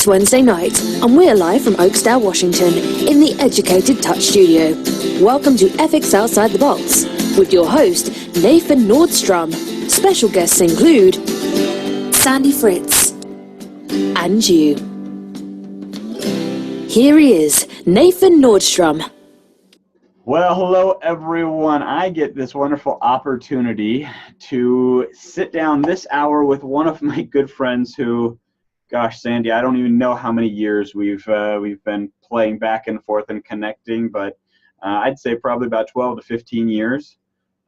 It's Wednesday night, and we're live from Oakdale, Washington, in the Educated Touch studio. Welcome to Ethics Outside the Box, with your host, Nathan Nordstrom. Special guests include Sandy Fritz and you. Here he is, Nathan Nordstrom. Well, hello everyone. I get this wonderful opportunity to sit down this hour with one of my good friends who, gosh, Sandy, I don't even know how many years we've been playing back and forth and connecting, but I'd say probably about 12 to 15 years.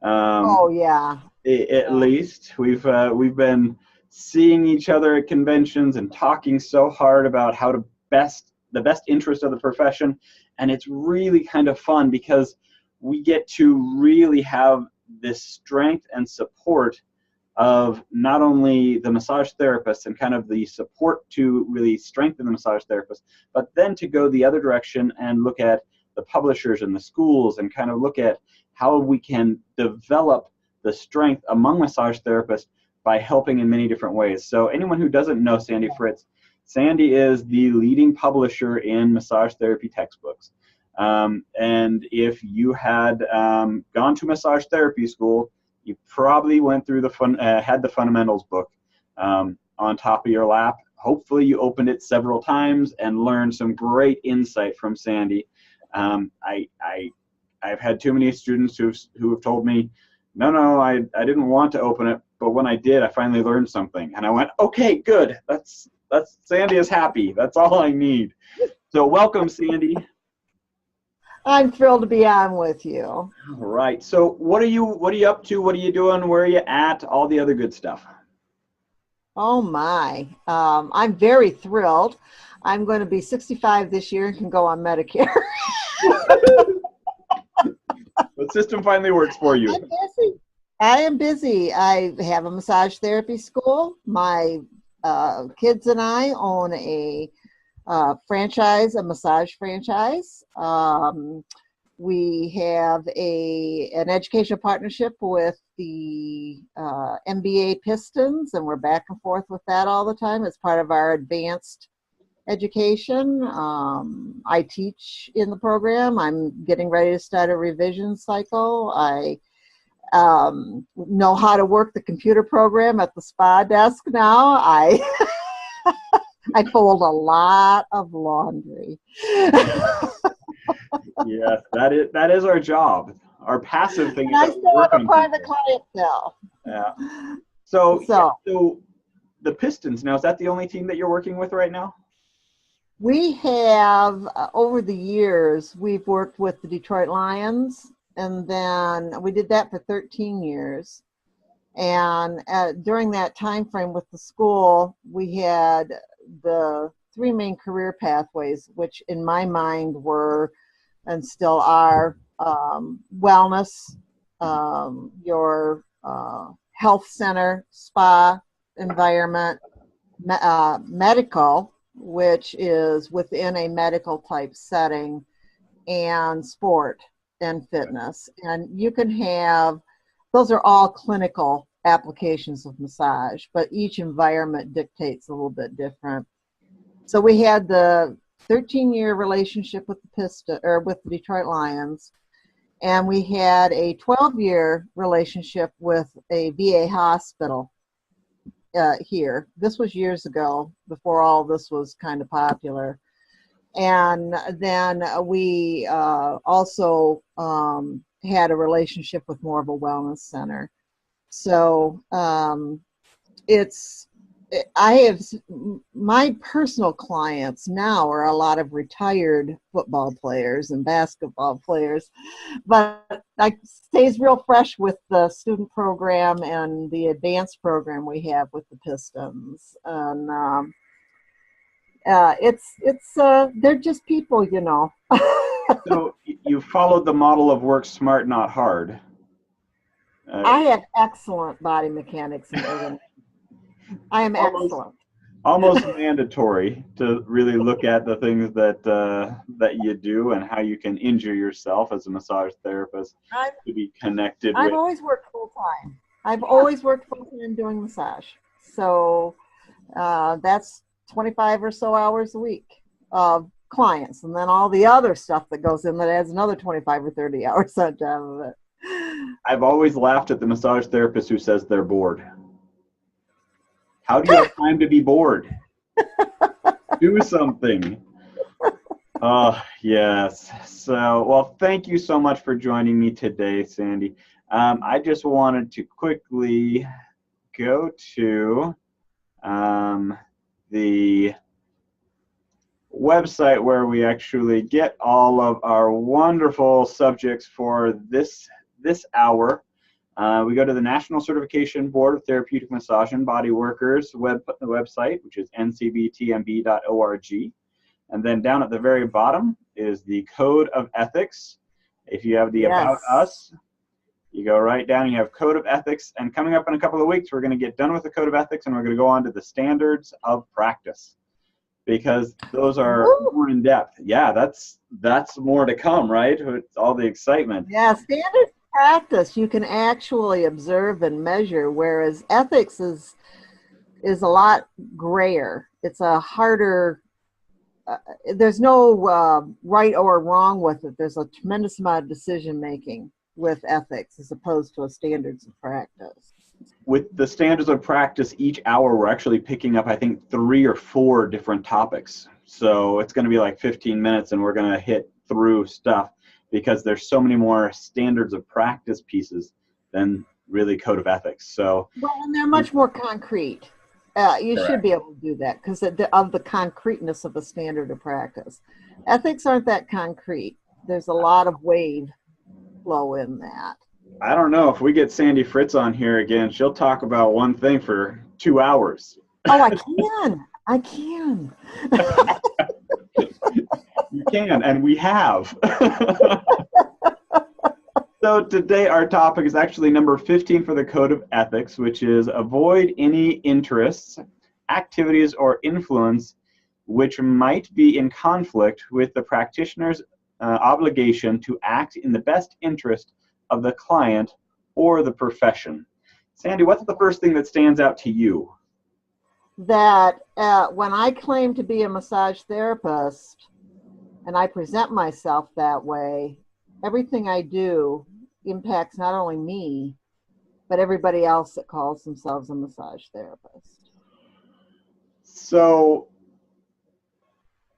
Oh yeah. At least we've been seeing each other at conventions and talking so hard about how to the best interest of the profession. And it's really kind of fun because we get to really have this strength and support of not only the massage therapist and kind of the support to really strengthen the massage therapist, but then to go the other direction and look at the publishers and the schools and kind of look at how we can develop the strength among massage therapists by helping in many different ways. So anyone who doesn't know Sandy Fritz, Sandy is the leading publisher in massage therapy textbooks. And if you had gone to massage therapy school, you probably went through had the fundamentals book on top of your lap. Hopefully you opened it several times and learned some great insight from Sandy. I've had too many students who have told me, no, I didn't want to open it, but when I did, I finally learned something. And I went, okay, good. That's Sandy is happy. That's all I need. So welcome, Sandy. I'm thrilled to be on with you. All right. So what are you up to? What are you doing? Where are you at? All the other good stuff. Oh my. I'm very thrilled. I'm going to be 65 this year and can go on Medicare. The system finally works for you. I'm busy. I am busy. I have a massage therapy school. My kids and I own a franchise, a massage franchise. We have an educational partnership with the MBA Pistons, and we're back and forth with that all the time as part of our advanced education. I teach in the program. I'm getting ready to start a revision cycle. I know how to work the computer program at the spa desk now. I fold a lot of laundry. Yes, that is our job. Our passive thing. I still have a private clientele. Yeah. So the Pistons, now, is that the only team that you're working with right now? We have, over the years, we've worked with the Detroit Lions, and then we did that for 13 years. And during that time frame with the school, we had the three main career pathways, which in my mind were and still are wellness, your health center, spa environment, medical, which is within a medical type setting, and sport and fitness. And you can have, those are all clinical applications of massage, but each environment dictates a little bit different. So we had the 13-year relationship with the Detroit Lions, and we had a 12-year relationship with a VA hospital here. This was years ago, before all this was kind of popular. And then we also had a relationship with more of a wellness center. So my personal clients now are a lot of retired football players and basketball players, but I stays real fresh with the student program and the advanced program we have with the Pistons. And they're just people, you know. So you followed the model of work smart, not hard. I have excellent body mechanics and ergonomics. I am excellent. Almost mandatory to really look at the things that you do and how you can injure yourself as a massage therapist to be connected. I've always worked full time. I've always worked full time doing massage. So that's 25 or so hours a week of clients, and then all the other stuff that goes in that adds another 25 or 30 hours on top of it. I've always laughed at the massage therapist who says they're bored. How do you have time to be bored? Do something. Oh, yes. So, well, thank you so much for joining me today, Sandy. I just wanted to quickly go to the website where we actually get all of our wonderful subjects for this hour. We go to the National Certification Board of Therapeutic Massage and Body Workers website, which is ncbtmb.org. And then down at the very bottom is the Code of Ethics. If you have the About Us, you go right down and you have Code of Ethics. And coming up in a couple of weeks, we're going to get done with the Code of Ethics and we're going to go on to the Standards of Practice, because those are more in depth. Yeah, that's more to come, right? It's all the excitement. Yeah, standards of practice you can actually observe and measure, whereas ethics is a lot grayer. It's a harder. There's no right or wrong with it. There's a tremendous amount of decision making with ethics as opposed to a standards of practice. With the standards of practice, each hour we're actually picking up, I think, 3 or 4 different topics. So it's going to be like 15 minutes and we're going to hit through stuff because there's so many more standards of practice pieces than really Code of Ethics. So, well, and they're much more concrete. You should be able to do that because of the concreteness of a standard of practice. Ethics aren't that concrete. There's a lot of wave flow in that. I don't know. If we get Sandy Fritz on here again, she'll talk about one thing for 2 hours. Oh, I can. You can, and we have. So today our topic is actually number 15 for the Code of Ethics, which is avoid any interests, activities, or influence which might be in conflict with the practitioner's obligation to act in the best interest of the client or the profession. Sandy, what's the first thing that stands out to you? That when I claim to be a massage therapist and I present myself that way, everything I do impacts not only me, but everybody else that calls themselves a massage therapist. So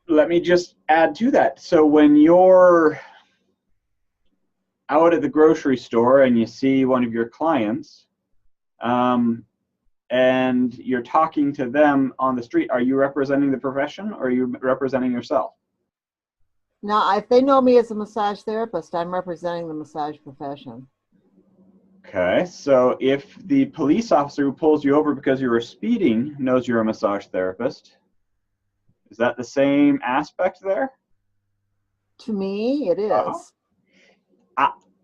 let me just add to that. So when you're out at the grocery store and you see one of your clients and you're talking to them on the street, are you representing the profession or are you representing yourself? Now, if they know me as a massage therapist, I'm representing the massage profession. Okay, so if the police officer who pulls you over because you were speeding knows you're a massage therapist, is that the same aspect there? To me, it is.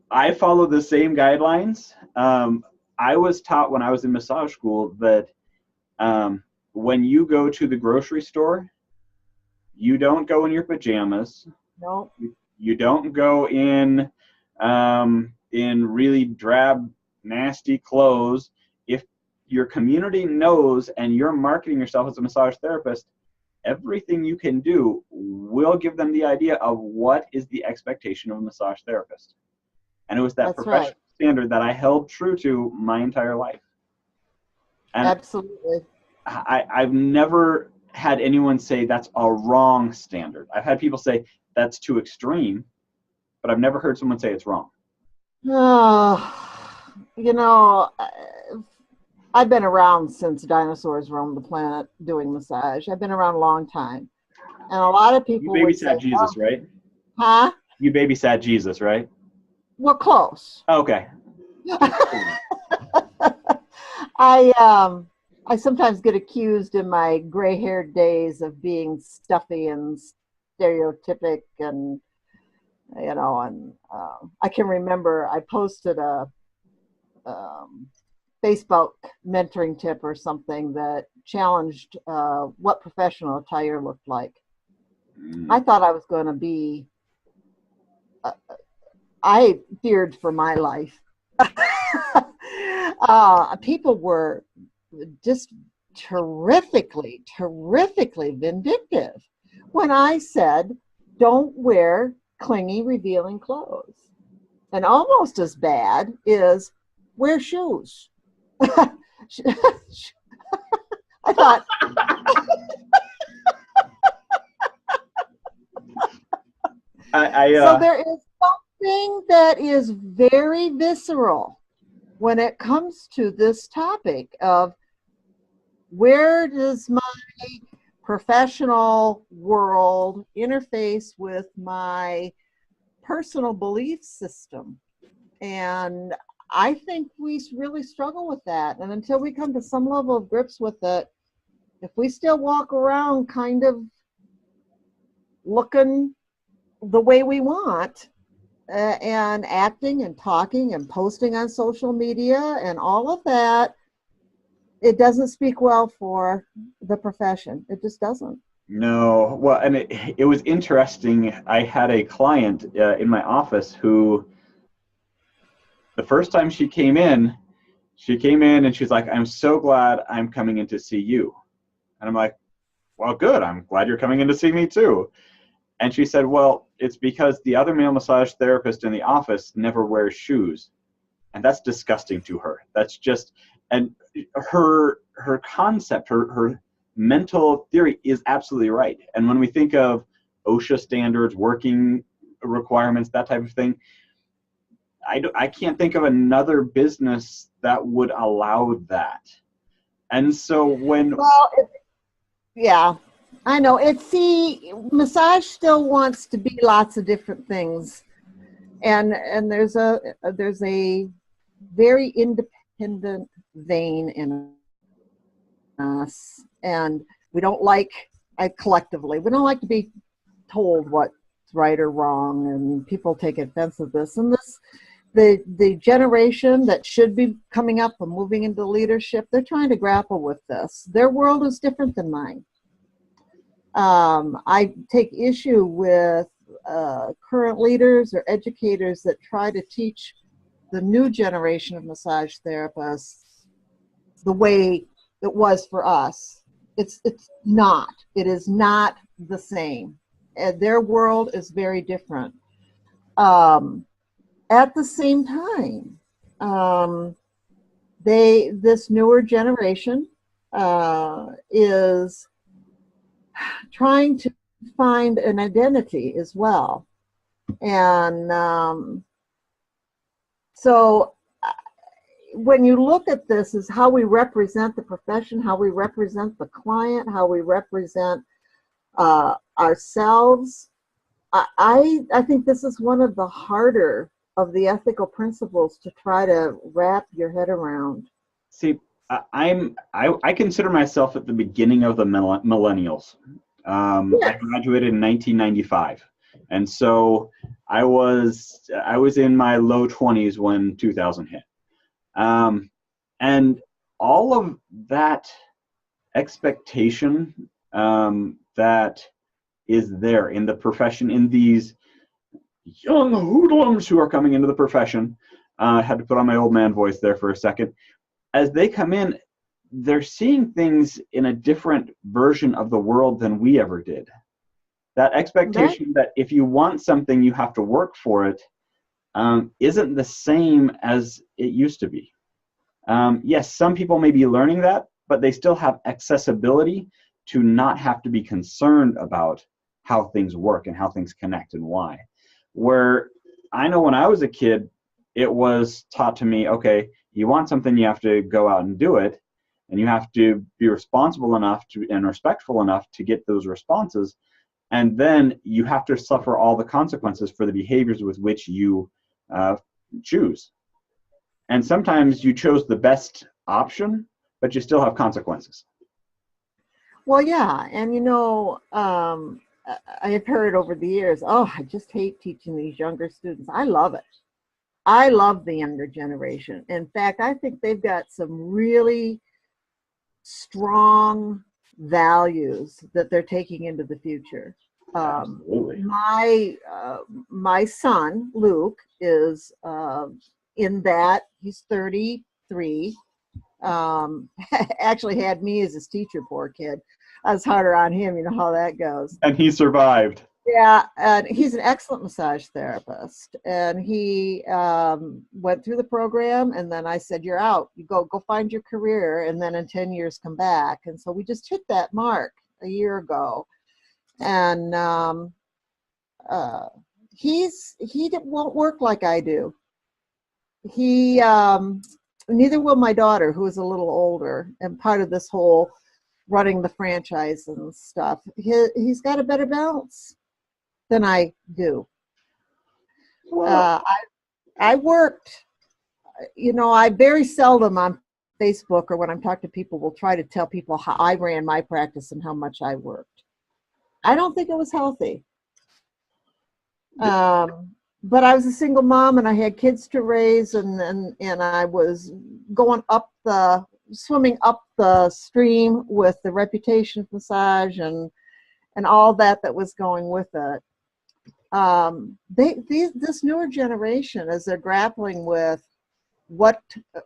I follow the same guidelines. I was taught when I was in massage school that when you go to the grocery store, you don't go in your pajamas. No. You don't go in really drab, nasty clothes. If your community knows and you're marketing yourself as a massage therapist, everything you can do will give them the idea of what is the expectation of a massage therapist. And it was that professional standard that I held true to my entire life. And absolutely. I've never had anyone say that's a wrong standard. I've had people say that's too extreme, but I've never heard someone say it's wrong. You know, I've been around since dinosaurs roamed the planet doing massage. I've been around a long time. And a lot of people You babysat Jesus, right? Huh? You babysat Jesus, right? Well, close. Okay. I sometimes get accused in my gray-haired days of being stuffy and stereotypic, and I can remember I posted a Facebook mentoring tip or something that challenged what professional attire looked like. I thought I was going to be. I feared for my life. People were just terrifically, terrifically vindictive when I said, don't wear clingy, revealing clothes. And almost as bad is wear shoes. I thought, so there is something that is very visceral when it comes to this topic of where does my professional world interface with my personal belief system. And I think we really struggle with that. And until we come to some level of grips with it, if we still walk around kind of looking the way we want, and acting and talking and posting on social media and all of that, it doesn't speak well for the profession. It just doesn't. No. Well, and it was interesting. I had a client in my office who, the first time she came in and she's like, I'm so glad I'm coming in to see you. And I'm like, well, good. I'm glad you're coming in to see me too. And she said, well, it's because the other male massage therapist in the office never wears shoes. And that's disgusting to her. That's just, and her concept, her mental theory is absolutely right. And when we think of OSHA standards, working requirements, that type of thing, I can't think of another business that would allow that. And so when... Well, yeah, I know. Massage still wants to be lots of different things. And there's a very independent vein in us. And we don't like, collectively, we don't like to be told what's right or wrong, and people take offense of this. And the generation that should be coming up and moving into leadership, they're trying to grapple with this. Their world is different than mine. I take issue with current leaders or educators that try to teach the new generation of massage therapists the way it was for us. It's not. It is not the same. Their world is very different. At the same time, this newer generation is trying to find an identity as well. And so when you look at this as how we represent the profession, how we represent the client, how we represent ourselves, I think this is one of the harder of the ethical principles to try to wrap your head around. See, I consider myself at the beginning of the millennials. Yes. I graduated in 1995, and so I was in my low 20s when 2000 hit, and all of that expectation that is there in the profession, in these young hoodlums who are coming into the profession. I had to put on my old man voice there for a second. As they come in, they're seeing things in a different version of the world than we ever did. That expectation that if you want something, you have to work for it, isn't the same as it used to be. Yes, some people may be learning that, but they still have accessibility to not have to be concerned about how things work and how things connect and why. Where I know when I was a kid, it was taught to me, okay, you want something, you have to go out and do it, and you have to be responsible enough and respectful enough to get those responses, and then you have to suffer all the consequences for the behaviors with which you choose. And sometimes you chose the best option, but you still have consequences. Well, yeah, and I have heard over the years, oh, I just hate teaching these younger students. I love it. I love the younger generation. In fact, I think they've got some really strong values that they're taking into the future. Absolutely. My son, Luke, is in that. He's 33. actually had me as his teacher, poor kid. I was harder on him, you know how that goes. And he survived. Yeah, and he's an excellent massage therapist. And he went through the program, and then I said, "You're out. You go find your career, and then in 10 years come back." And so we just hit that mark a year ago. And he won't work like I do. He neither will my daughter, who is a little older and part of this whole running the franchise and stuff. He's got a better balance than I do. Well, I worked, you know, I very seldom on Facebook or when I'm talking to people will try to tell people how I ran my practice and how much I worked. I don't think it was healthy. But I was a single mom and I had kids to raise, and I was swimming up the stream with the reputation of massage and all that was going with it. This newer generation, as they're grappling with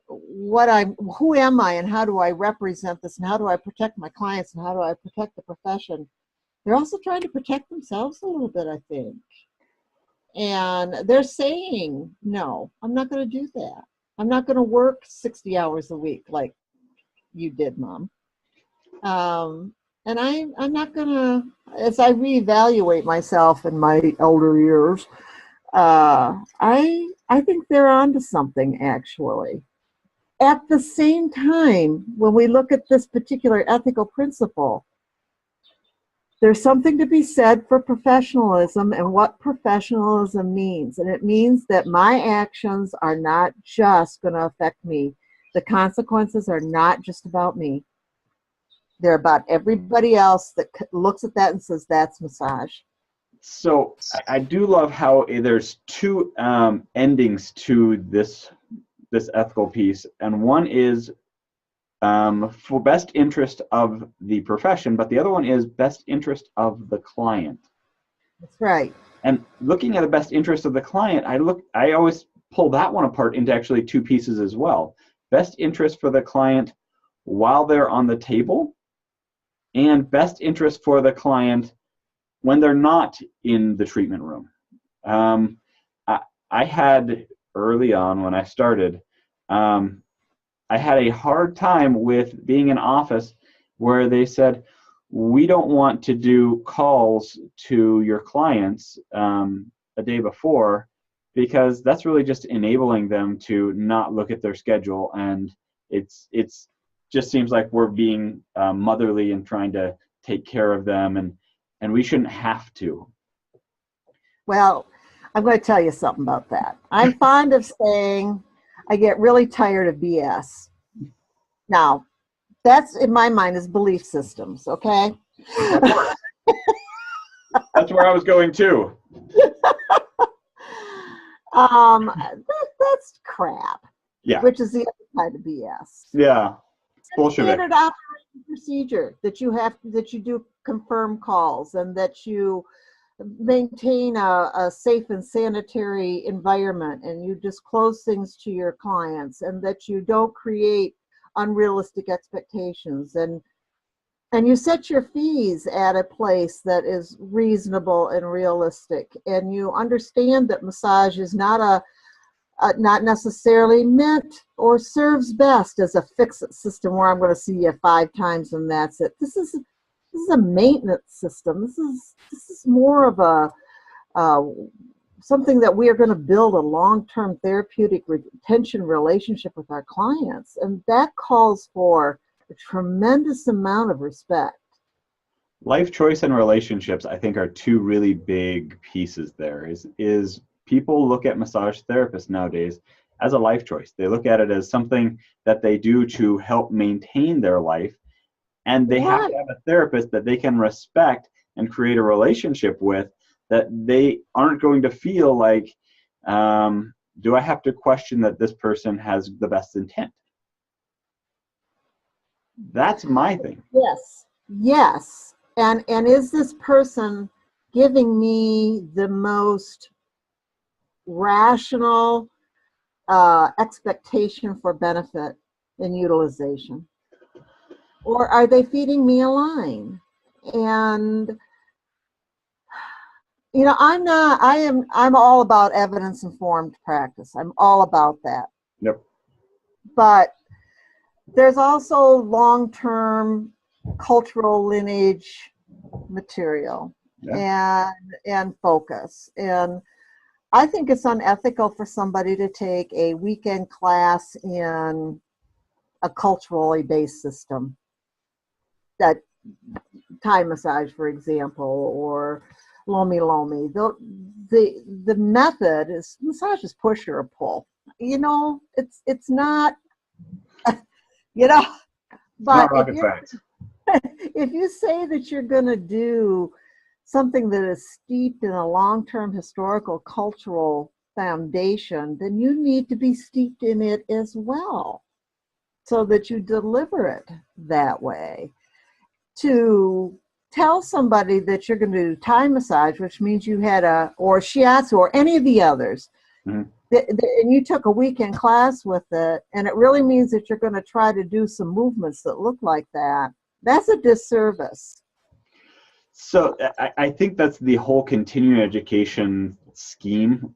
who am I and how do I represent this and how do I protect my clients and how do I protect the profession, they're also trying to protect themselves a little bit, I think. And they're saying, no, I'm not going to do that. I'm not going to work 60 hours a week like you did, Mom. And I'm not going to, as I reevaluate myself in my older years, I think they're onto something, actually. At the same time, when we look at this particular ethical principle, there's something to be said for professionalism and what professionalism means. And it means that my actions are not just going to affect me. The consequences are not just about me. They're about everybody else that looks at that and says, that's massage. So I do love how there's two endings to this ethical piece. And one is for best interest of the profession, but the other one is best interest of the client. That's right. And looking at the best interest of the client, I always pull that one apart into actually two pieces as well. Best interest for the client while they're on the table, and best interest for the client when they're not in the treatment room. I had early on when I started, I had a hard time with being in office where they said, we don't want to do calls to your clients a day before, because that's really just enabling them to not look at their schedule. And it's just seems like we're being motherly and trying to take care of them, and we shouldn't have to. Well, I'm going to tell you something about that. I'm fond of saying I get really tired of BS. Now, that's in my mind is belief systems, okay? That's where I was going too. That's crap. Yeah. Which is the other kind of BS. Yeah. Bullshit. Standard operating procedure that you do confirm calls and that you maintain a safe and sanitary environment and you disclose things to your clients and that you don't create unrealistic expectations and you set your fees at a place that is reasonable and realistic, and you understand that massage is not necessarily meant or serves best as a fix-it system where I'm going to see you 5 times and that's it. This is a maintenance system. This is more of a something that we are going to build a long-term therapeutic retention relationship with our clients, and that calls for a tremendous amount of respect. Life choice and relationships, I think, are two really big pieces there. Is people look at massage therapists nowadays as a life choice. They look at it as something that they do to help maintain their life, and they have to have a therapist that they can respect and create a relationship with, that they aren't going to feel like, do I have to question that this person has the best intent? That's my thing. Yes. And is this person giving me the most rational expectation for benefit in utilization? Or are they feeding me a line? And I'm all about evidence-informed practice. I'm all about that. Yep. But there's also long-term cultural lineage material and focus. And I think it's unethical for somebody to take a weekend class in a culturally based system, that Thai massage, for example, or lomi lomi. The method is massage is push or pull. It's not, but if you say that you're going to do something that is steeped in a long-term historical cultural foundation, then you need to be steeped in it as well, so that you deliver it that way. To tell somebody that you're going to do Thai massage, which means you had or shiatsu or any of the others, and you took a weekend class with it, and it really means that you're going to try to do some movements that look like that, that's a disservice. So I think that's the whole continuing education scheme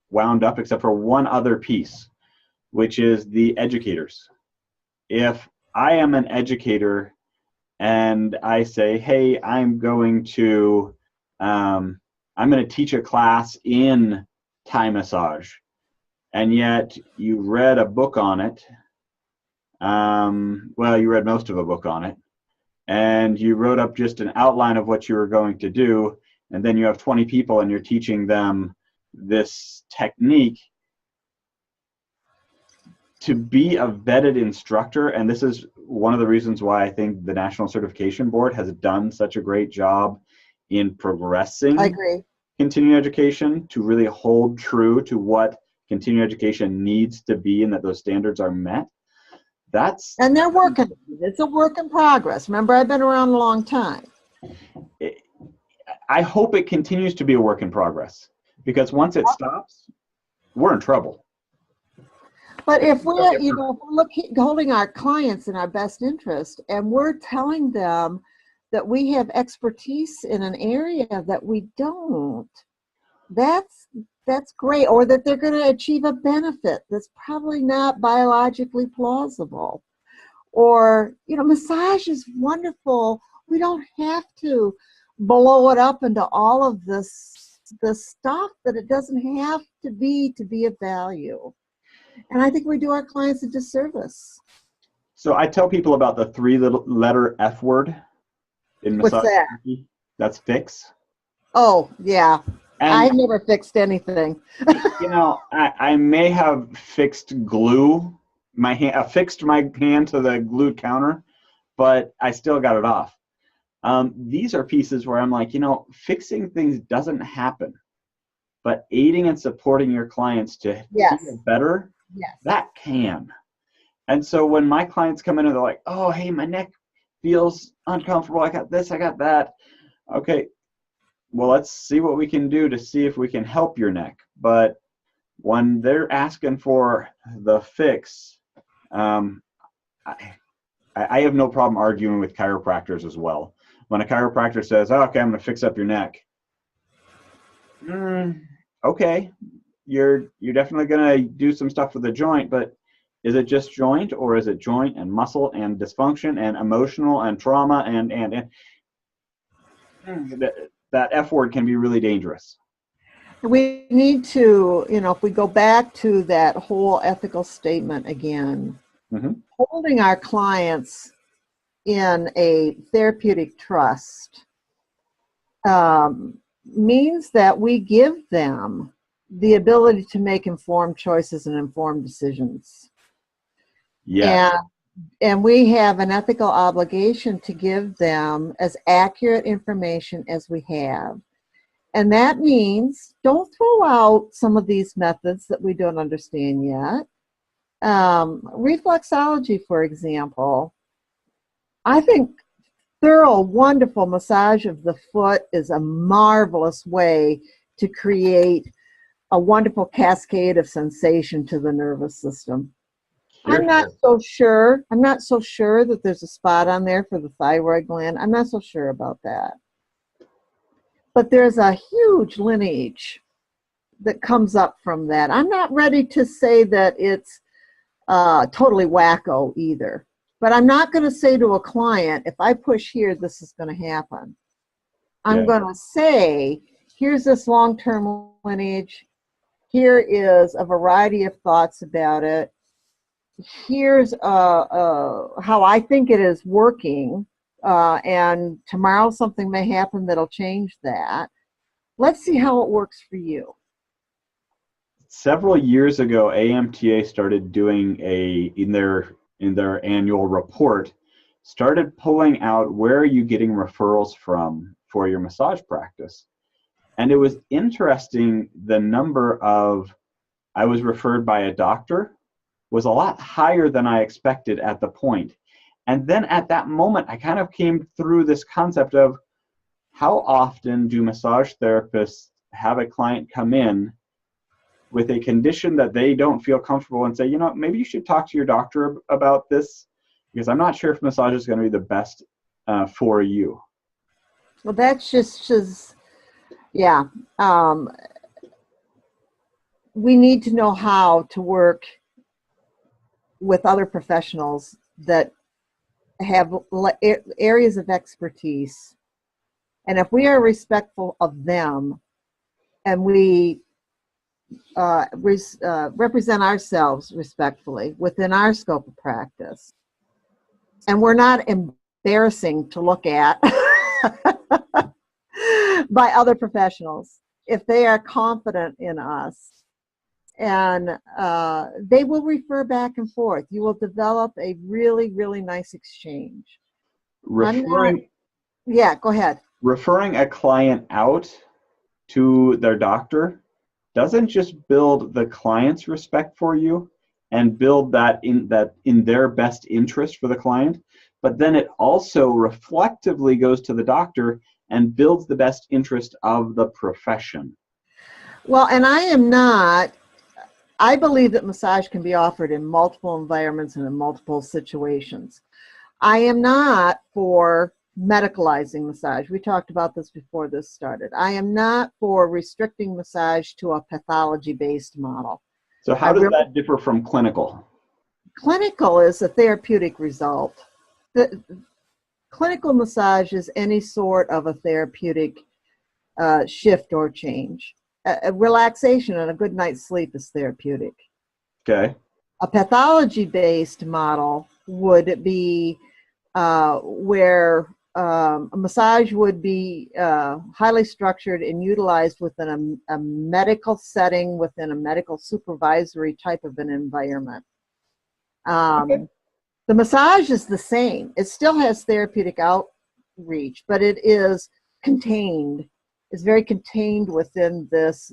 wound up, except for one other piece, which is the educators. If I am an educator and I say, hey, I'm going to teach a class in Thai massage, and yet you read a book on it, you read most of a book on it, and you wrote up just an outline of what you were going to do, and then you have 20 people and you're teaching them this technique. To be a vetted instructor, and this is one of the reasons why I think the National Certification Board has done such a great job in progressing continuing education to really hold true to what continuing education needs to be and that those standards are met. And they're working. It's a work in progress. Remember, I've been around a long time. I hope it continues to be a work in progress, because once it stops, we're in trouble. But if we're, holding our clients in our best interest, and we're telling them that we have expertise in an area that we don't, that's great. Or that they're going to achieve a benefit that's probably not biologically plausible. Or, massage is wonderful. We don't have to blow it up into all of this stuff that it doesn't have to be of value. And I think we do our clients a disservice. So I tell people about the 3-letter F word in massage. What's that? That's fix. Oh, yeah. And, I've never fixed anything. I may have fixed glue. I fixed my hand to the glued counter, but I still got it off. These are pieces where I'm like, fixing things doesn't happen, but aiding and supporting your clients to feel better, that can. And so when my clients come in and they're like, oh, hey, my neck feels uncomfortable, I got this, I got that. Okay, well, let's see what we can do to see if we can help your neck. But when they're asking for the fix, I have no problem arguing with chiropractors as well. When a chiropractor says, oh, okay, I'm going to fix up your neck. Okay, you're definitely going to do some stuff with the joint, but is it just joint, or is it joint and muscle and dysfunction and emotional and trauma and that F word can be really dangerous. We need to, if we go back to that whole ethical statement again, holding our clients in a therapeutic trust means that we give them the ability to make informed choices and informed decisions. Yeah. And we have an ethical obligation to give them as accurate information as we have. And that means don't throw out some of these methods that we don't understand yet. Reflexology, for example, I think thorough, wonderful massage of the foot is a marvelous way to create a wonderful cascade of sensation to the nervous system. I'm not so sure. I'm not so sure that there's a spot on there for the thyroid gland. I'm not so sure about that. But there's a huge lineage that comes up from that. I'm not ready to say that it's totally wacko either. But I'm not going to say to a client, if I push here, this is going to happen. I'm going to say, here's this long-term lineage. Here is a variety of thoughts about it. Here's how I think it is working. And tomorrow something may happen that'll change that. Let's see how it works for you. Several years ago, AMTA started doing in their annual report, started pulling out where are you getting referrals from for your massage practice. And it was interesting, the number of I was referred by a doctor was a lot higher than I expected at the point. And then at that moment, I kind of came through this concept of how often do massage therapists have a client come in with a condition that they don't feel comfortable and say, you know, maybe you should talk to your doctor about this, because I'm not sure if massage is going to be the best for you. Well, that's just yeah. We need to know how to work with other professionals that have areas of expertise. And if we are respectful of them and we represent ourselves respectfully within our scope of practice, and we're not embarrassing to look at by other professionals, if they are confident in us, and they will refer back and forth. You will develop a really, really nice exchange. Yeah, go ahead. Referring a client out to their doctor doesn't just build the client's respect for you and build that in their best interest for the client, but then it also reflectively goes to the doctor and builds the best interest of the profession. Well, and I believe that massage can be offered in multiple environments and in multiple situations. I am not for medicalizing massage. We talked about this before this started. I am not for restricting massage to a pathology-based model. So how does that differ from clinical? Clinical is a therapeutic result. The clinical massage is any sort of a therapeutic shift or change. A relaxation and a good night's sleep is therapeutic. Okay. A pathology-based model would be where a massage would be highly structured and utilized within a medical setting, within a medical supervisory type of an environment. Okay. The massage is the same. It still has therapeutic outreach, but it is contained. It's very contained within this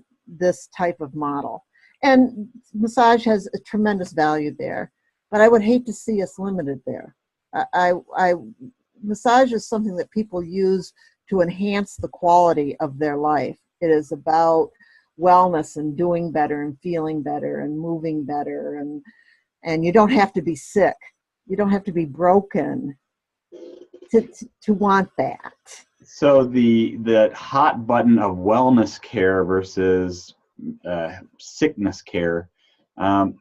type of model. And massage has a tremendous value there, but I would hate to see us limited there. Massage is something that people use to enhance the quality of their life. It is about wellness and doing better and feeling better and moving better, and you don't have to be sick. You don't have to be broken to want that. So the hot button of wellness care versus sickness care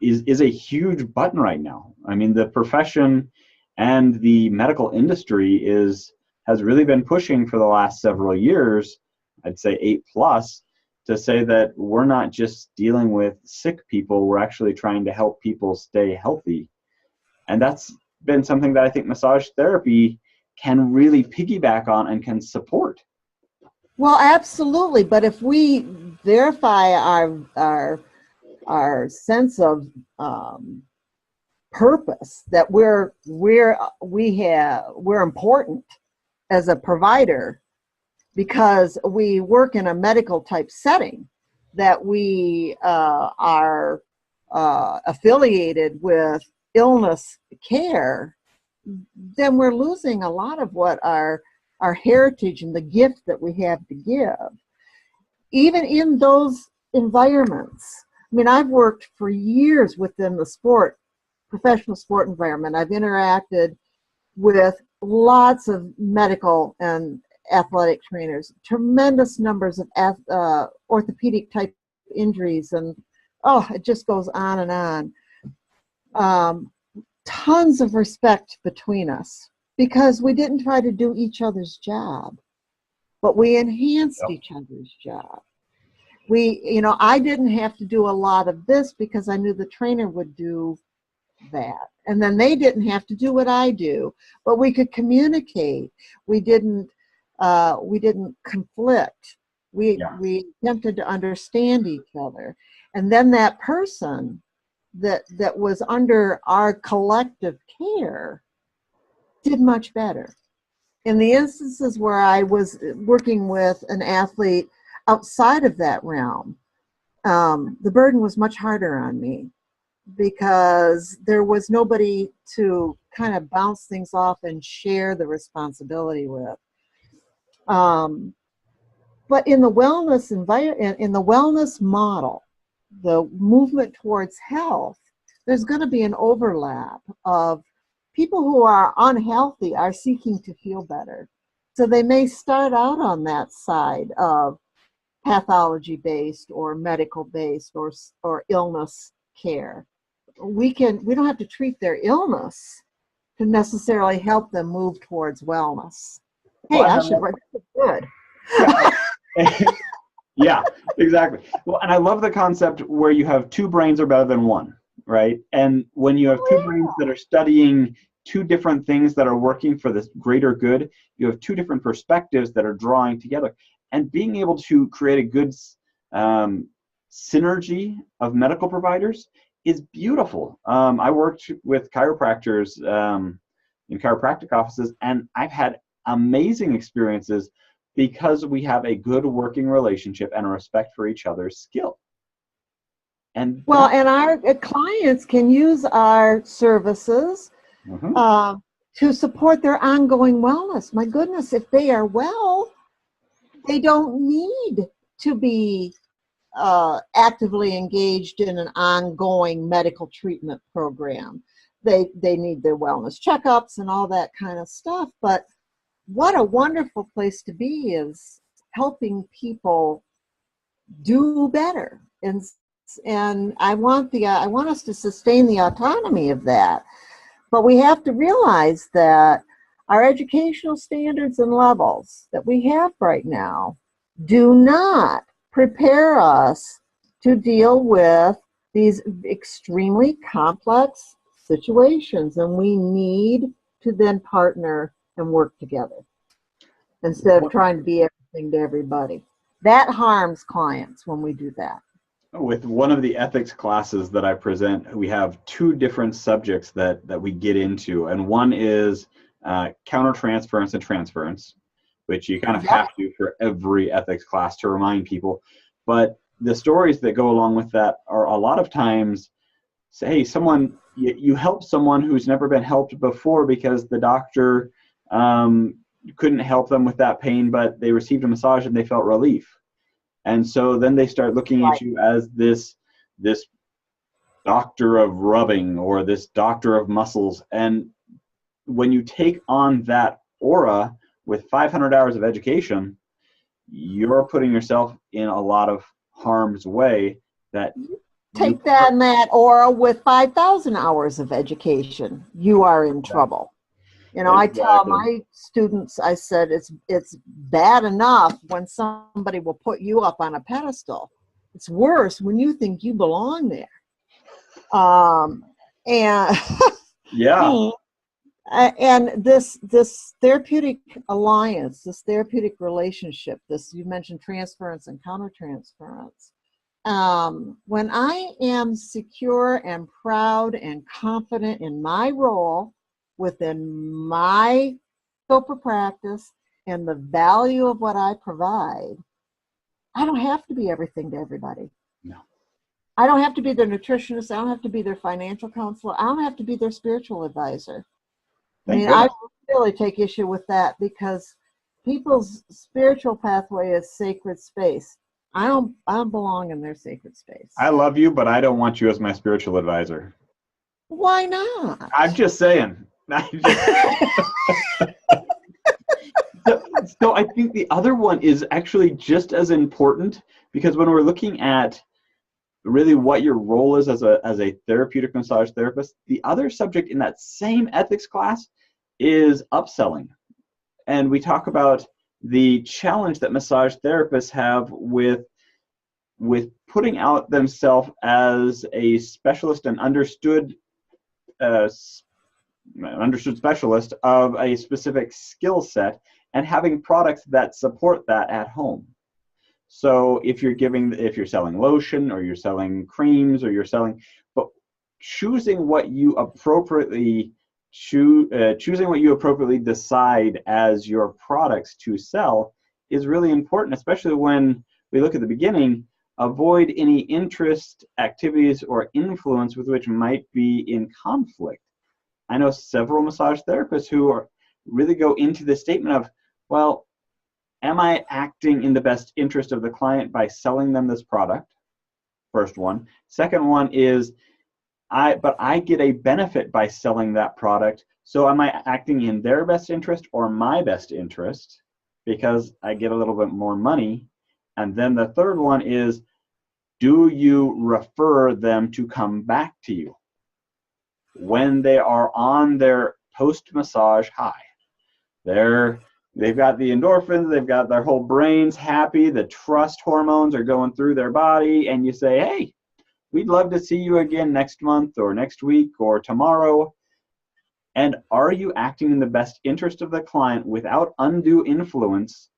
is a huge button right now. I mean, the profession and the medical industry has really been pushing for the last several years, I'd say 8+, to say that we're not just dealing with sick people, we're actually trying to help people stay healthy. And that's been something that I think massage therapy can really piggyback on and can support. Well, absolutely. But if we verify our sense of purpose, that we're important as a provider because we work in a medical type setting, that we are affiliated with illness care, then we're losing a lot of what our heritage and the gift that we have to give. Even in those environments. I mean, I've worked for years within the sport professional sport environment. I've interacted with lots of medical and athletic trainers, tremendous numbers of orthopedic type injuries, and it just goes on and on. Tons of respect between us because we didn't try to do each other's job, but we enhanced each other's job. I didn't have to do a lot of this because I knew the trainer would do that. And then they didn't have to do what I do, but we could communicate. We didn't conflict. We attempted to understand each other. And then that person that was under our collective care did much better. In the instances where I was working with an athlete outside of that realm, the burden was much harder on me because there was nobody to kind of bounce things off and share the responsibility with. But in the wellness in the wellness model, the movement towards health, there's going to be an overlap of people who are unhealthy are seeking to feel better. So they may start out on that side of pathology-based or medical-based or illness care. We don't have to treat their illness to necessarily help them move towards wellness. Hey, I should write this good. Yeah, exactly. Well, and I love the concept where you have two brains are better than one, right? And when you have two brains that are studying two different things that are working for this greater good, you have two different perspectives that are drawing together. And being able to create a good synergy of medical providers is beautiful. I worked with chiropractors in chiropractic offices, and I've had amazing experiences because we have a good working relationship and a respect for each other's skill. And our clients can use our services to support their ongoing wellness. My goodness, if they are well, they don't need to be actively engaged in an ongoing medical treatment program. They need their wellness checkups and all that kind of stuff, but what a wonderful place to be is helping people do better. And I want us to sustain the autonomy of that. But we have to realize that our educational standards and levels that we have right now do not prepare us to deal with these extremely complex situations. And we need to then partner and work together instead of trying to be everything to everybody. That harms clients when we do that. With one of the ethics classes that I present, we have two different subjects that we get into, and one is countertransference and transference, which you kind of have to for every ethics class to remind people. But the stories that go along with that are a lot of times, say, hey, you help someone who's never been helped before because the doctor couldn't help them with that pain, but they received a massage and they felt relief. And so then they start looking at you as this doctor of rubbing or this doctor of muscles. And when you take on that aura with 500 hours of education, you're putting yourself in a lot of harm's way. Take that aura with 5,000 hours of education, you are in trouble. I tell my students, I said, it's bad enough when somebody will put you up on a pedestal. It's worse when you think you belong there. And and this therapeutic alliance, this therapeutic relationship, you mentioned transference and countertransference. When I am secure and proud and confident in my role within my scope of practice and the value of what I provide, I don't have to be everything to everybody. No. I don't have to be their nutritionist. I don't have to be their financial counselor. I don't have to be their spiritual advisor. I really take issue with that because people's spiritual pathway is sacred space. I don't belong in their sacred space. I love you, but I don't want you as my spiritual advisor. Why not? I'm just saying. So I think the other one is actually just as important, because when we're looking at really what your role is as a therapeutic massage therapist, the other subject in that same ethics class is upselling. And we talk about the challenge that massage therapists have with putting out themselves as a specialist and understood specialist of a specific skill set, and having products that support that at home. So if you're selling lotion, or you're selling creams, or but choosing what you appropriately decide as your products to sell is really important, especially when we look at the beginning. Avoid any interest, activities, or influence with which might be in conflict. I know several massage therapists who really go into the statement of, well, am I acting in the best interest of the client by selling them this product? First one. Second one is, I get a benefit by selling that product. So am I acting in their best interest or my best interest, because I get a little bit more money? And then the third one is, do you refer them to come back to you when they are on their post-massage high? They've got the endorphins, they've got their whole brains happy, the trust hormones are going through their body, and you say, hey, we'd love to see you again next month or next week or tomorrow. And are you acting in the best interest of the client without undue influence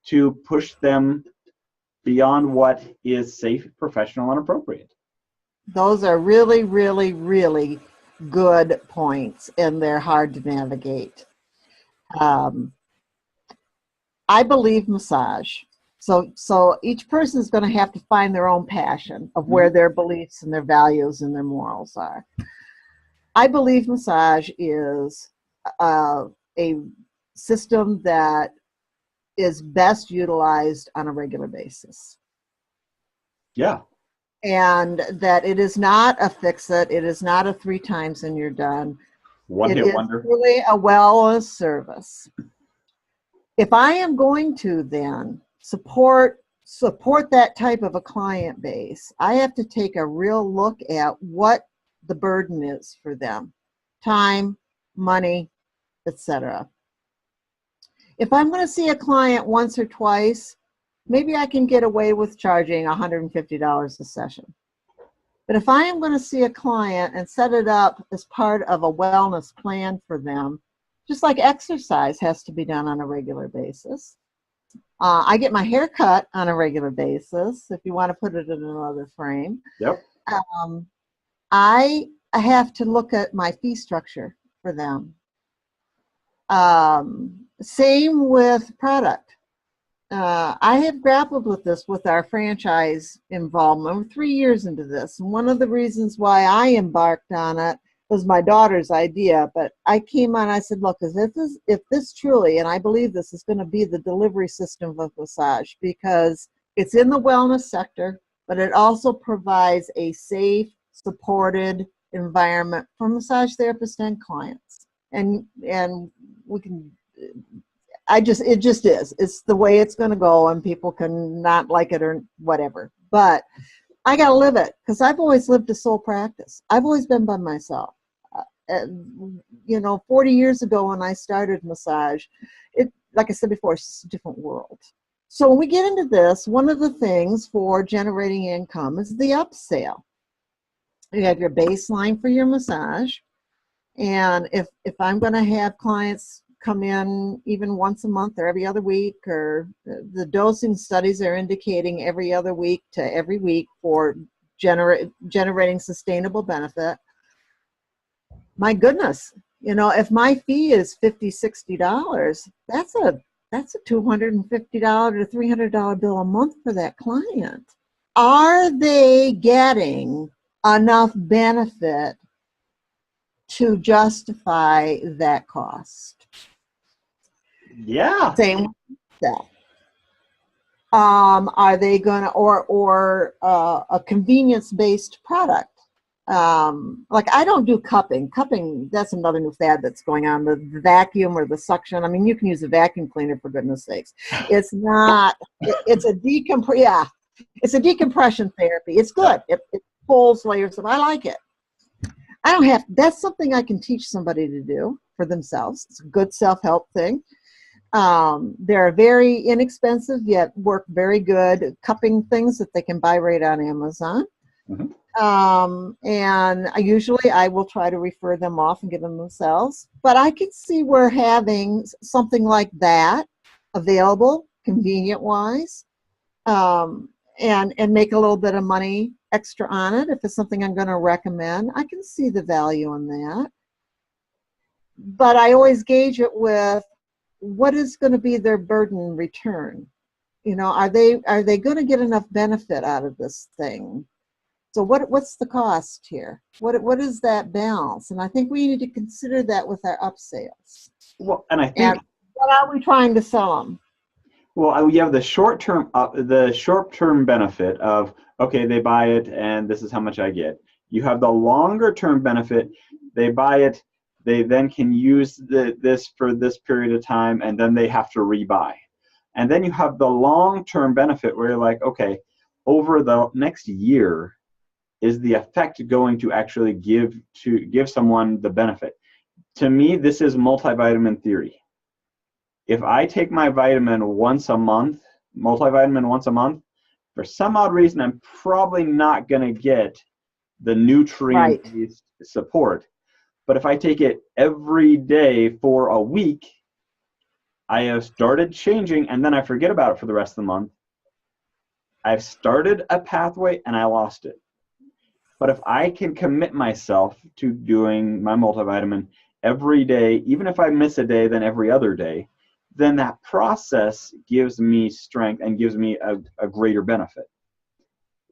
to push them beyond what is safe, professional, and appropriate? Those are really, really, really good points, and they're hard to navigate. I believe massage. So each person is going to have to find their own passion of where their beliefs and their values and their morals are. I believe massage is a system that is best utilized on a regular basis. Yeah. And that it is not a fix-it. It is not a 3 times and you're done. One-hit wonder. It is really a wellness service. If I am going to then support that type of a client base, I have to take a real look at what the burden is for them: time, money, etc. If I'm going to see a client once or twice, maybe I can get away with charging $150 a session. But if I am going to see a client and set it up as part of a wellness plan for them, just like exercise has to be done on a regular basis. I get my hair cut on a regular basis, if you want to put it in another frame. Yep. I have to look at my fee structure for them. Same with product. I have grappled with this with our franchise involvement. We're 3 years into this, and one of the reasons why I embarked on it was my daughter's idea, but I came on, I said, look, if this truly, and I believe this is going to be the delivery system of massage, because it's in the wellness sector, but it also provides a safe, supported environment for massage therapists and clients. And we can, it just is. It's the way it's going to go, and people can not like it or whatever. But I got to live it, because I've always lived a sole practice. I've always been by myself. 40 years ago when I started massage, like I said before, it's just a different world. So when we get into this, one of the things for generating income is the upsell. You have your baseline for your massage. And if I'm going to have clients come in even once a month or every other week, or the dosing studies are indicating every other week to every week for generating sustainable benefit, my goodness, if my fee is $50, $60, that's a $250 to $300 bill a month for that client. Are they getting enough benefit to justify that cost? Yeah. Same with that. Are they going to, or a convenience-based product? Like I don't do cupping. Cupping, that's another new fad that's going on. The vacuum or the suction. I mean, you can use a vacuum cleaner for goodness sakes. It's not. It's a Yeah, it's a decompression therapy. It's good. It pulls layers of. I like it. I don't have. That's something I can teach somebody to do for themselves. It's a good self-help thing. They're very inexpensive yet work very good cupping things that they can buy right on Amazon. Mm-hmm. And I will try to refer them off and get them themselves. But I can see where having something like that available, convenient wise, and make a little bit of money extra on it if it's something I'm going to recommend. I can see the value in that. But I always gauge it with what is going to be their burden return. You know, are they going to get enough benefit out of this thing? So what's the cost here? What is that balance? And I think we need to consider that with our upsales. Well, and I think, what are we trying to sell them? well, we have the short term benefit of, okay, they buy it and this is how much I get. You have the longer term benefit. They buy it, they then can use this for this period of time, and then they have to rebuy. And then you have the long term benefit where you're like, okay, over the next year, is the effect going to actually give someone the benefit? To me, this is multivitamin theory. If I take my multivitamin once a month, for some odd reason, I'm probably not going to get the nutrient-based support. But if I take it every day for a week, I have started changing, and then I forget about it for the rest of the month. I've started a pathway, and I lost it. But if I can commit myself to doing my multivitamin every day, even if I miss a day, then every other day, then that process gives me strength and gives me a greater benefit,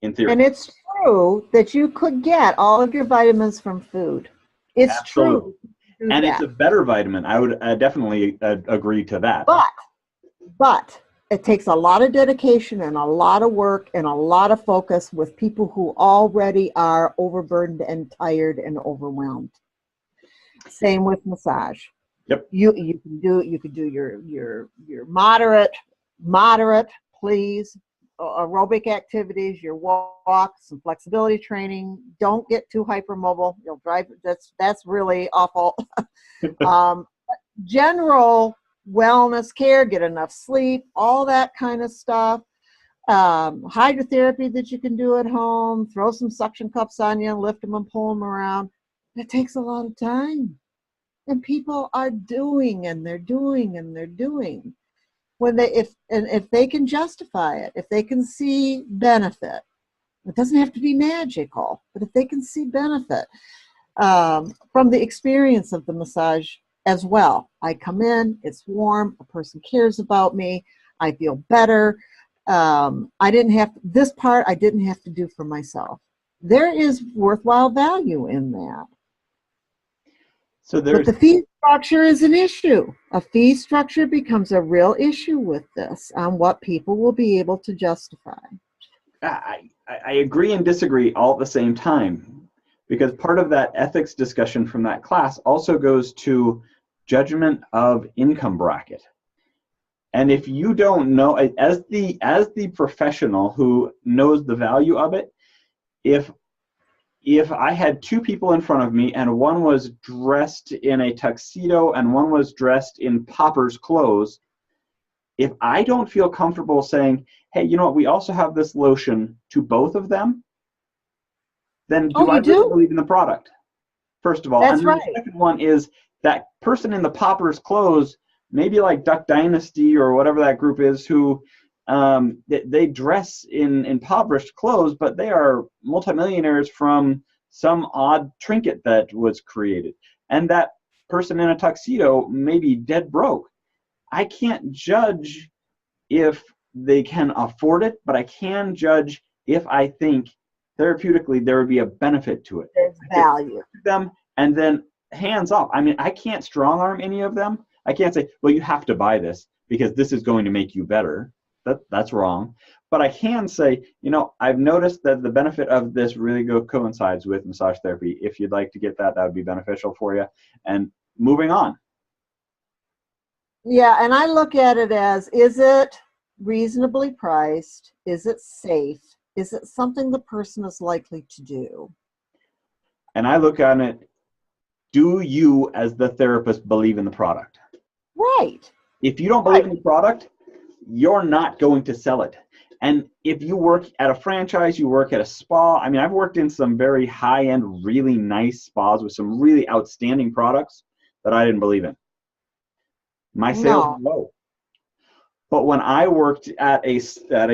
in theory. And it's true that you could get all of your vitamins from food. It's Absolutely true. And it's a better vitamin. I would definitely agree to that. But it takes a lot of dedication and a lot of work and a lot of focus with people who already are overburdened and tired and overwhelmed. Same with massage. Yep. You could do your moderate, please, aerobic activities, your walk, some flexibility training. Don't get too hypermobile. You'll drive. That's really awful. General wellness care, get enough sleep, all that kind of stuff. Hydrotherapy that you can do at home. Throw some suction cups on you, lift them and pull them around. It takes a lot of time. And people are doing, and they're doing, and they're doing. If they can justify it, if they can see benefit, it doesn't have to be magical, but if they can see benefit from the experience of the massage as well. I come in, it's warm, a person cares about me, I feel better. I didn't have to do for myself. There is worthwhile value in that. But the fee structure is an issue. A fee structure becomes a real issue with this on what people will be able to justify. I agree and disagree all at the same time, because part of that ethics discussion from that class also goes to judgment of income bracket. And if you don't know, as the professional who knows the value of it, if I had two people in front of me and one was dressed in a tuxedo and one was dressed in pauper's clothes, if I don't feel comfortable saying, hey, you know what, we also have this lotion to both of them, then do I really believe in the product? First of all. That's and right. The second one is that person in the pauper's clothes, maybe like Duck Dynasty or whatever that group is, who they dress in impoverished clothes, but they are multimillionaires from some odd trinket that was created. And that person in a tuxedo may be dead broke. I can't judge if they can afford it, but I can judge if I think therapeutically there would be a benefit to it. There's value. Them, and then hands off. I mean, I can't strong arm any of them. I can't say, well, you have to buy this because this is going to make you better. that's wrong. But I can say, I've noticed that the benefit of this really coincides with massage therapy. If you'd like to get that, that would be beneficial for you. And moving on. Yeah, and I look at it as, is it reasonably priced? Is it safe? Is it something the person is likely to do? And I look on it, do you as the therapist believe in the product? Right. If you don't believe in the product, you're not going to sell it. And if you work at a franchise, you work at a spa. I mean, I've worked in some very high-end, really nice spas with some really outstanding products that I didn't believe in. My sales were low. But when I worked at a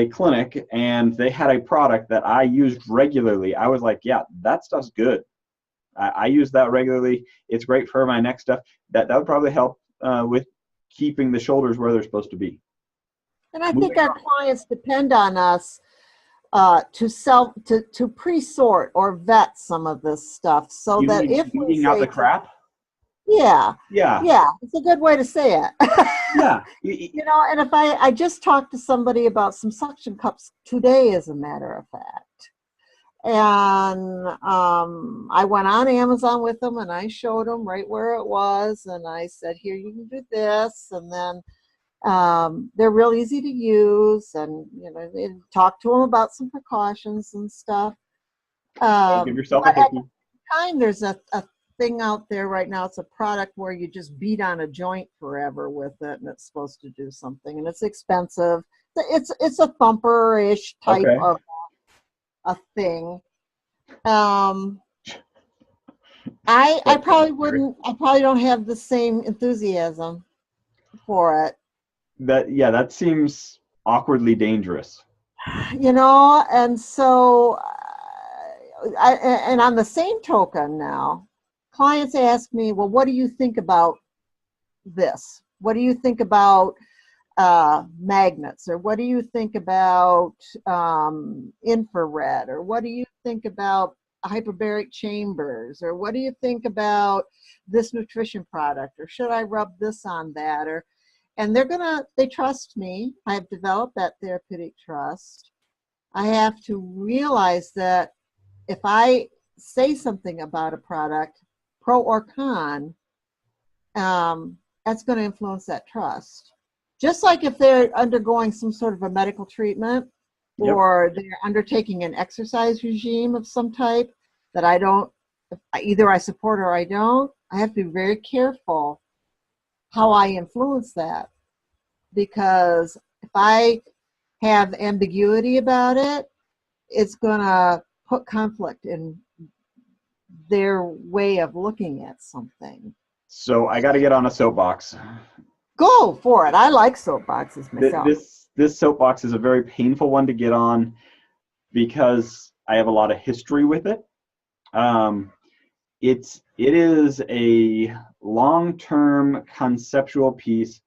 clinic and they had a product that I used regularly, I was like, yeah, that stuff's good. I use that regularly. It's great for my neck stuff. That would probably help with keeping the shoulders where they're supposed to be. And I think our clients depend on us to pre-sort or vet some of this stuff, so you that mean if we weeding out the crap. Yeah, it's a good way to say it. Yeah. And if I just talked to somebody about some suction cups today, as a matter of fact, and I went on Amazon with them and I showed them right where it was, and I said, here, you can do this, and then they're real easy to use, and talk to them about some precautions and stuff. Give yourself a hickey. There's a thing out there right now. It's a product where you just beat on a joint forever with it, and it's supposed to do something, and it's expensive. It's a thumper-ish type of a thing. I probably don't have the same enthusiasm for it. That seems awkwardly dangerous. And so and on the same token now, clients ask me, well, what do you think about this? What do you think about magnets? Or what do you think about infrared? Or what do you think about hyperbaric chambers? Or what do you think about this nutrition product? Or should I rub this on that? And they trust me. I've developed that therapeutic trust. I have to realize that if I say something about a product, pro or con, that's going to influence that trust. Just like if they're undergoing some sort of a medical treatment, or they're undertaking an exercise regime of some type that either I support or I don't, I have to be very careful how I influence that. Because if I have ambiguity about it, it's going to put conflict in their way of looking at something. So I got to get on a soapbox. Go for it. I like soapboxes myself. This soapbox is a very painful one to get on because I have a lot of history with it. It is a long-term conceptual piece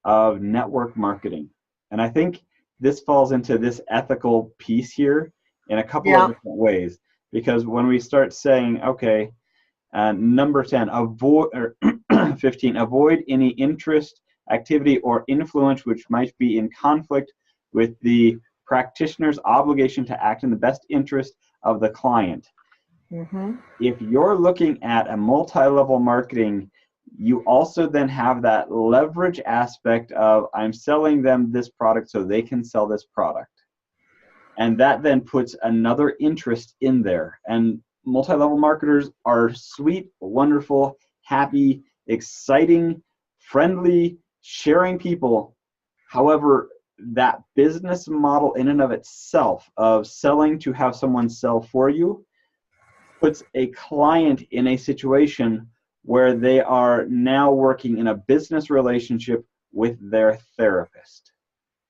of network marketing. And I think this falls into this ethical piece here in a couple of different ways. Because when we start saying, okay, number 10, avoid 15, avoid any interest, activity, or influence which might be in conflict with the practitioner's obligation to act in the best interest of the client. Mm-hmm. If you're looking at a multi-level marketing, you also then have that leverage aspect of, I'm selling them this product so they can sell this product. And that then puts another interest in there. And multi-level marketers are sweet, wonderful, happy, exciting, friendly, sharing people. However, that business model in and of itself of selling to have someone sell for you puts a client in a situation where they are now working in a business relationship with their therapist.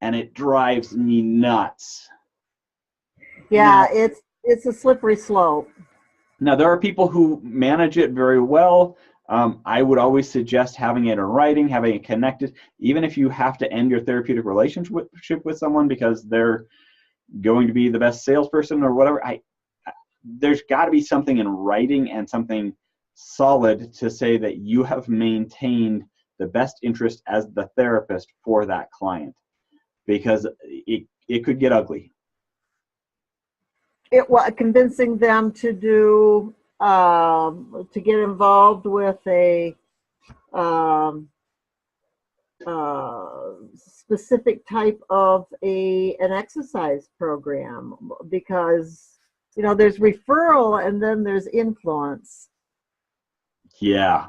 And it drives me nuts. Yeah, it's a slippery slope. Now, there are people who manage it very well. I would always suggest having it in writing, having it connected, even if you have to end your therapeutic relationship with someone because they're going to be the best salesperson or whatever. There's got to be something in writing and something solid to say that you have maintained the best interest as the therapist for that client. Because it could get ugly. Convincing them to do to get involved with a specific type of an exercise program, because there's referral and then there's influence. Yeah.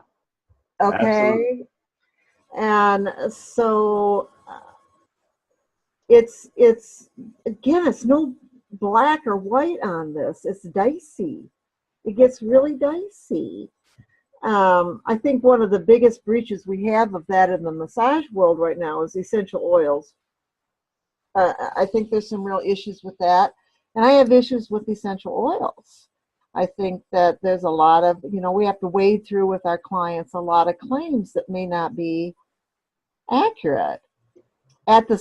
Okay. Absolutely. And so it's again, it's no black or white on this. It's dicey. It gets really dicey. I think one of the biggest breaches we have of that in the massage world right now is essential oils. I think there's some real issues with that. And I have issues with essential oils. I think that there's a lot of, we have to wade through with our clients a lot of claims that may not be accurate. At the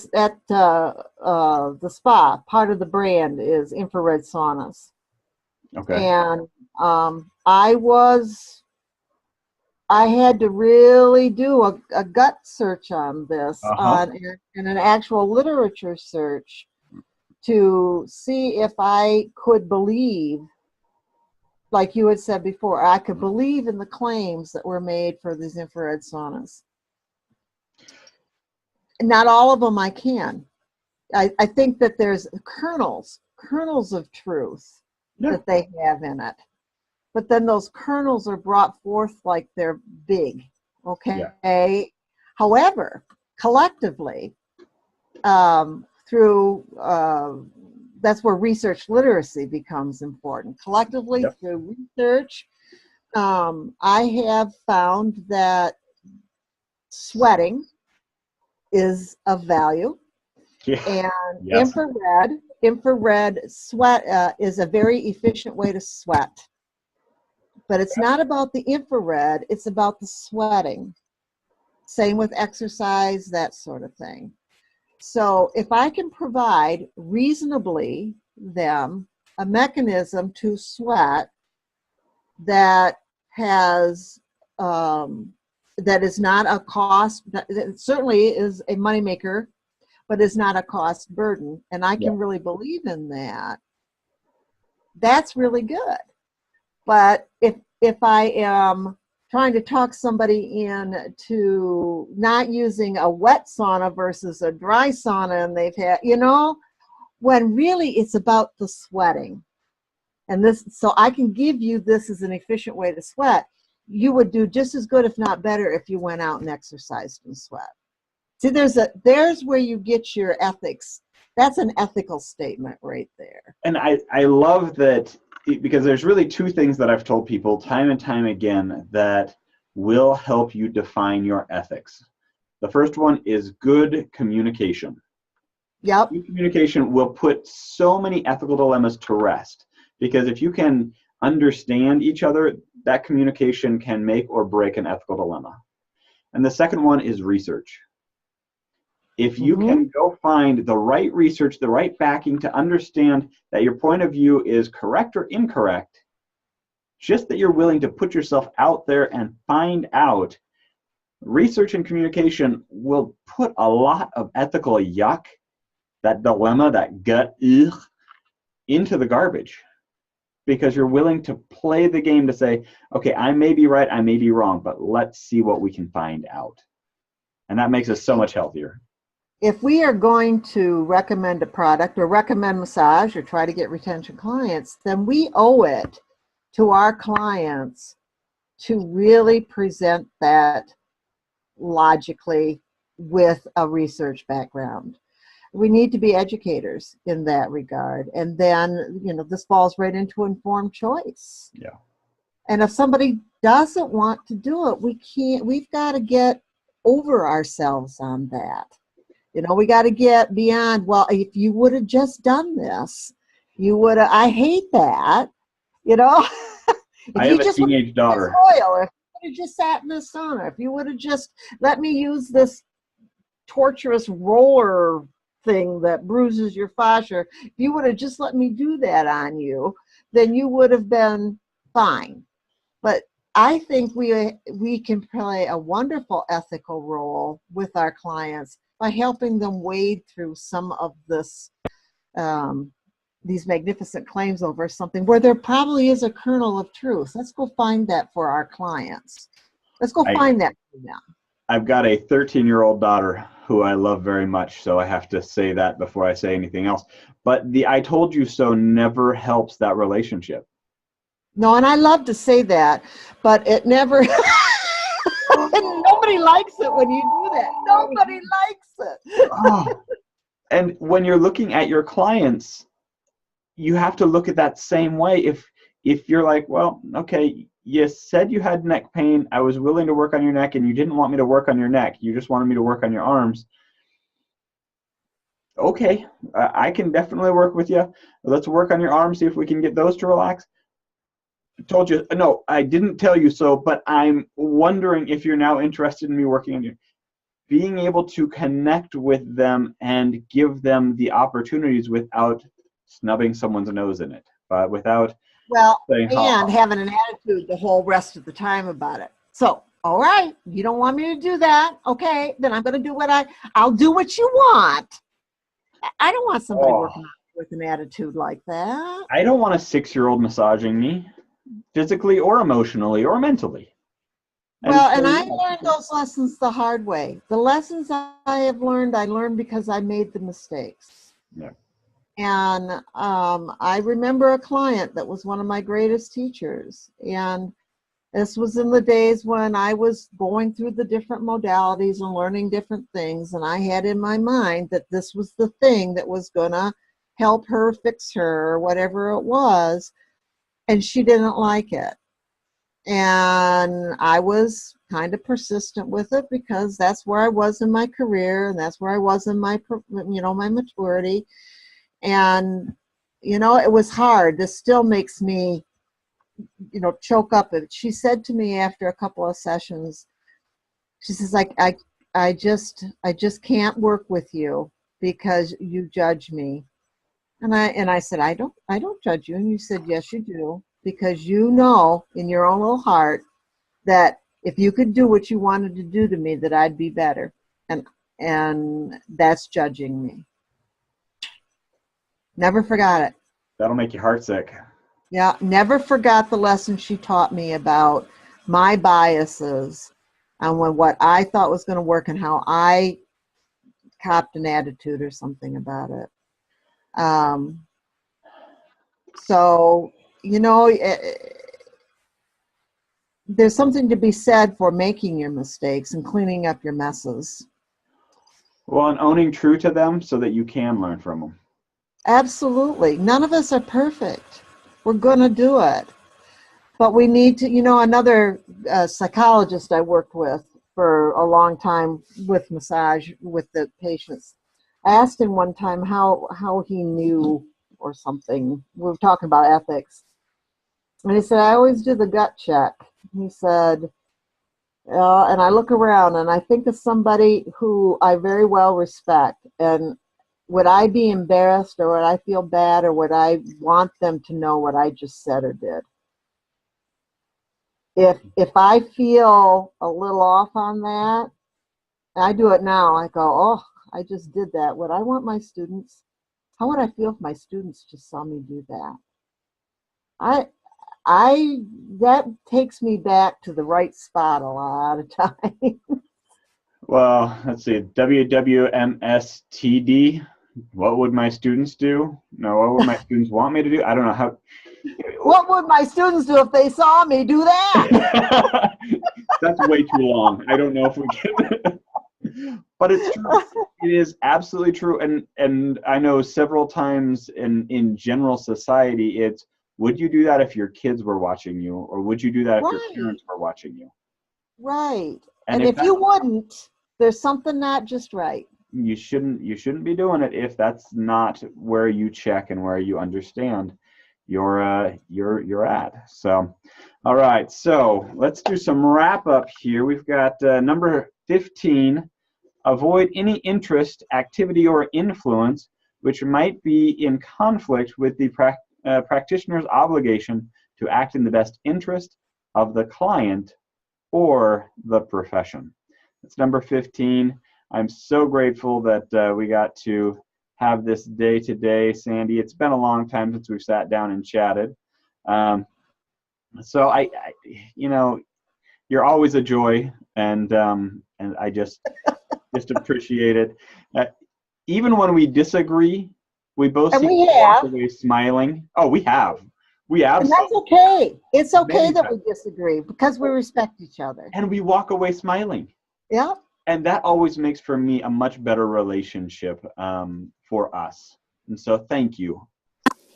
spa, part of the brand is infrared saunas. Okay. And I had to really do a gut search on this, and an actual literature search, to see if I could believe, like you had said before, I could believe in the claims that were made for these infrared saunas. Not all of them I can. I think that there's kernels of truth that they have in it. But then those kernels are brought forth like they're big, okay? Yeah. However, collectively, through, that's where research literacy becomes important. Collectively, through research, I have found that sweating is of value. Yeah. And infrared sweat is a very efficient way to sweat. But it's not about the infrared, it's about the sweating. Same with exercise, that sort of thing. So if I can provide reasonably them a mechanism to sweat that has, that is not a cost, that certainly is a moneymaker, but is not a cost burden, and I can really believe in that, that's really good. But if I am trying to talk somebody into not using a wet sauna versus a dry sauna, and they've had, when really it's about the sweating, and this, so I can give you this as an efficient way to sweat, you would do just as good, if not better, if you went out and exercised and sweat. See, there's where you get your ethics. That's an ethical statement right there. And I love that, because there's really two things that I've told people time and time again that will help you define your ethics. The first one is good communication. Yep. Good communication will put so many ethical dilemmas to rest, because if you can understand each other, that communication can make or break an ethical dilemma. And the second one is research. If you can go find the right research, the right backing to understand that your point of view is correct or incorrect, just that you're willing to put yourself out there and find out, research and communication will put a lot of ethical yuck, that dilemma, that gut, into the garbage. Because you're willing to play the game to say, okay, I may be right, I may be wrong, but let's see what we can find out. And that makes us so much healthier. If we are going to recommend a product or recommend massage or try to get retention clients, then we owe it to our clients to really present that logically with a research background. We need to be educators in that regard. And then, this falls right into informed choice. Yeah. And if somebody doesn't want to do it, we've got to get over ourselves on that. We got to get beyond, well, if you would have just done this, you would have, I hate that, I have a teenage daughter. Oil, if you would have just sat in the sauna, if you would have just let me use this torturous roller thing that bruises your fascia, if you would have just let me do that on you, then you would have been fine. But I think we can play a wonderful ethical role with our clients by helping them wade through some of this, these magnificent claims over something where there probably is a kernel of truth. Let's go find that for our clients. Let's go find that for them. I've got a 13-year-old daughter who I love very much, so I have to say that before I say anything else. But the "I told you so" never helps that relationship. No, and I love to say that, but it never, and nobody likes it when you do that. Nobody likes it. Oh. And when you're looking at your clients, you have to look at that same way. If you're like, well, okay, you said you had neck pain, I was willing to work on your neck, and you didn't want me to work on your neck, you just wanted me to work on your arms. Okay, I can definitely work with you. Let's work on your arms, see if we can get those to relax. I told you, no, I didn't tell you so, but I'm wondering if you're now interested in me working on you. Being able to connect with them and give them the opportunities without snubbing someone's nose in it, but without saying, and having an attitude the whole rest of the time about it. So, all right, you don't want me to do that. Okay, then I'm going to do I'll do what you want. I don't want somebody working with an attitude like that. I don't want a 6-year-old massaging me, physically or emotionally or mentally. Well, and I learned those lessons the hard way. The lessons I have learned, I learned because I made the mistakes. Yeah. And I remember a client that was one of my greatest teachers. And this was in the days when I was going through the different modalities and learning different things. And I had in my mind that this was the thing that was going to help her, fix her, or whatever it was. And she didn't like it. And I was kind of persistent with it because that's where I was in my career, and that's where I was in my, my maturity. And, it was hard. This still makes me, choke up. She said to me after a couple of sessions, she says, I just can't work with you because you judge me. And I said, I don't judge you. And you said, yes, you do. Because you know in your own little heart that if you could do what you wanted to do to me, that I'd be better. And that's judging me. Never forgot it. That'll make you heartsick. Yeah, never forgot the lesson she taught me about my biases and what I thought was going to work and how I copped an attitude or something about it. So, there's something to be said for making your mistakes and cleaning up your messes. Well, and owning true to them so that you can learn from them. Absolutely. None of us are perfect. We're going to do it. But we need to, another psychologist I worked with for a long time with massage with the patients, I asked him one time how he knew or something. We were talking about ethics. And he said, I always do the gut check. He said, and I look around and I think of somebody who I very well respect. And would I be embarrassed or would I feel bad or would I want them to know what I just said or did? If I feel a little off on that, I do it now. I go, oh, I just did that. Would I want my students? How would I feel if my students just saw me do that? That takes me back to the right spot a lot of times. Well, let's see, WWMSTD. What would my students do? No, what would my students want me to do? I don't know how. What would my students do if they saw me do that? That's way too long. I don't know if we can. But it's true. It is absolutely true. And I know several times in general society, it's, would you do that if your kids were watching you? Or would you do that if your parents were watching you? Right. And if you wouldn't, there's something not just right. You shouldn't be doing it if that's not where you check and where you understand you're at. So, all right. So let's do some wrap up here. We've got number 15. Avoid any interest, activity, or influence which might be in conflict with the practitioner's obligation to act in the best interest of the client or the profession. That's number 15. I'm so grateful that we got to have this day today, Sandy. It's been a long time since we've sat down and chatted. So I you're always a joy, and I just appreciate it. Even when we disagree, we both seem to walk away smiling. Oh, we have. And that's okay. It's okay that we disagree because we respect each other. And we walk away smiling. Yeah. And that always makes for me a much better relationship for us. And so thank you.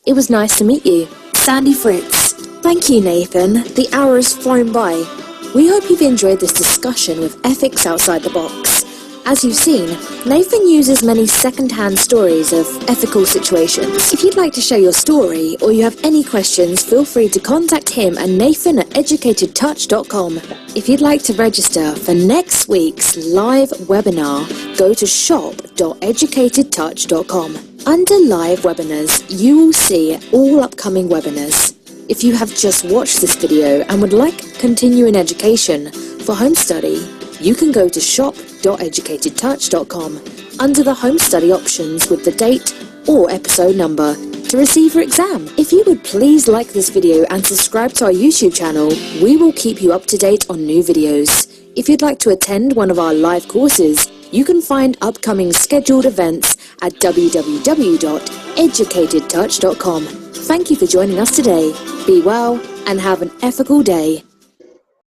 It was nice to meet you. Sandy Fritz. Thank you, Nathan. The hour has flown by. We hope you've enjoyed this discussion with Ethics Outside the Box. As you've seen, Nathan uses many second-hand stories of ethical situations. If you'd like to share your story or you have any questions, feel free to contact him at nathan@educatedtouch.com. If you'd like to register for next week's live webinar, go to shop.educatedtouch.com. Under live webinars, you will see all upcoming webinars. If you have just watched this video and would like continuing education for home study, you can go to shop.educatedtouch.com under the home study options with the date or episode number to receive your exam. If you would please like this video and subscribe to our YouTube channel, we will keep you up to date on new videos. If you'd like to attend one of our live courses, you can find upcoming scheduled events at www.educatedtouch.com. Thank you for joining us today. Be well and have an ethical day.